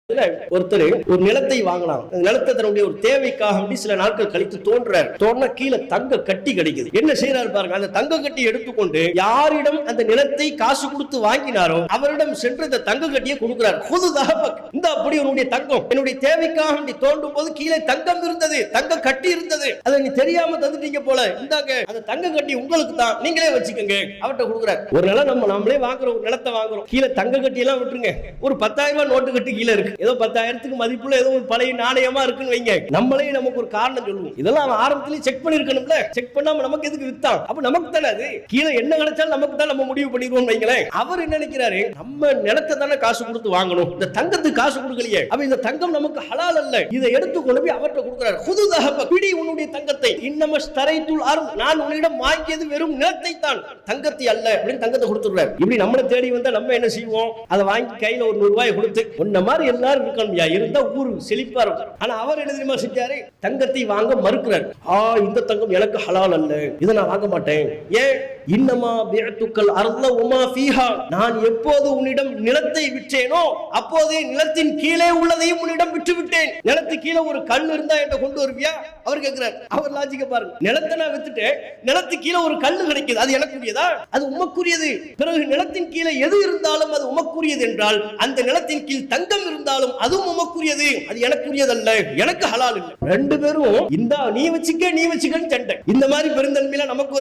ஒருத்தர் ஒரு நிலத்தை வாங்கலாம். நிலத்தை தன்னுடைய ஒரு தேவைக்காக சில நாட்கள் கழித்து தோன்றார். தோன்ற கீழே தங்க கட்டி கிடைக்குது. என்ன செய்யறாரு பாருங்க, அந்த தங்க கட்டி எடுத்துக்கொண்டு யாரிடம் அந்த நிலத்தை காசு கொடுத்து வாங்கினாரோ அவரிடம் சென்று அந்த தங்க கட்டியை கொடுக்கிறார். இந்த அப்படி உன்னுடைய தங்கம் என்னுடைய தேவைக்காக தோண்டும் போது கீழே தங்கம் இருந்தது, தங்க கட்டி இருந்தது, அதை நீ தெரியாம தந்துட்டீங்க போல, இந்தாங்க அந்த தங்க கட்டி உங்களுக்கு தான், நீங்களே வச்சுக்கோங்க அவர்கிட்ட கொடுக்குறார். ஒரு நிலம் நம்மளே வாங்குறோம், ஒரு நிலத்தை வாங்குறோம், கீழே தங்க கட்டி எல்லாம் விட்டுருங்க, ஒரு 10,000 ரூபாய் நோட்டு கட்டி கீழே இருக்கு, ஏதோ 10,000க்கு மதிப்புள்ள ஏதோ ஒரு பழைய நாணயமா இருக்குன்னு வைங்க. நம்மளே நமக்கு ஒரு காரணம் சொல்லுவோம், இதெல்லாம் ஆரம்பத்திலேயே செக் பண்ணிருக்கணும்ல, செக் பண்ணாம நமக்கு எதுக்கு வித்தான், அப்ப நமக்கு தானே அது, கீழே என்ன கிடைச்சாலும் நமக்கு தான், நம்ம முடிவு பண்ணிடுவோம் வைங்களேன். அவர் என்ன நினைக்கிறாரு, நம்ம நிலத்தை தானே காசு கொடுத்து வாங்கணும், இந்த தங்கத்துக்கு காசு கொடுக்கலையே, அப்ப இந்த தங்கம் நமக்கு ஹலால் அல்ல, இதை எடுத்து கொண்டு போய் அவர்கிட்ட கொடுக்கிறார். ஹுதுதஹப, பிடி உன்னுடைய தங்கத்தை, இன்னமஸ்தரைத்துல் அர்த், நான் உன்னிடம் வாங்கியது வெறும் நிலத்தை தான், தங்கத்தை அல்ல அப்படின்னு தங்கத்தை கொடுத்துறாரு. இப்படி நம்மளை தேடி வந்தா நம்ம என்ன செய்வோம், அதை வாங்கி கையில ஒரு 100 ரூபாய் கொடுத்து, உன்ன மாதிரி எல்லாரும் இருக்கணும்யா, இருந்தா ஊரு செழிப்பா இருக்கும். ஆனா அவர் என்ன தெரியுமா செஞ்சாரு, தங்கத்தை வாங்க மறுக்கிறார். இந்த தங்கம் எனக்கு ஹலால் அல்ல, இதை நான் வாங்க மாட்டேன். ஏன், இன்னமா பிஅத்துக்கல் அர்த வமா ஃபீஹா, நான் எப்போது உன்னிடம் நிலத்தை விற்றேனோ அப்போதே நிலத்தின் கீழே உள்ளதையும் உன்னிடம் விற்று விட்டேன். நிலத்து கீழே ஒரு கல் இருந்தா என்கிட்ட கொண்டு வருவியா, அவர் கேட்கிறார். அவர் லாஜிக்க பாருங்க, நிலத்தை நான் வித்துட்டேன், நிலத்து கீழே ஒரு கல் கிடைக்குது, அது எனக்குரியதா, அது உமக்குரியது. பிறகு நிலத்தின் கீழே எது இருந்தாலும் அது உமக்குரியது என்றால், அந்த நிலத்தின் கீழ் தங்கம் இருந்தாலும் அதுவும் உமக்குரியது, அது எனக்குரியதல்ல, எனக்கு ஹலால் இல்லை. ரெண்டு பேரும் இந்த நீ வச்சுக்க நீ வச்சுக்கன்னு சண்டை. இந்த மாதிரி பெருந்தன்மையில நமக்கு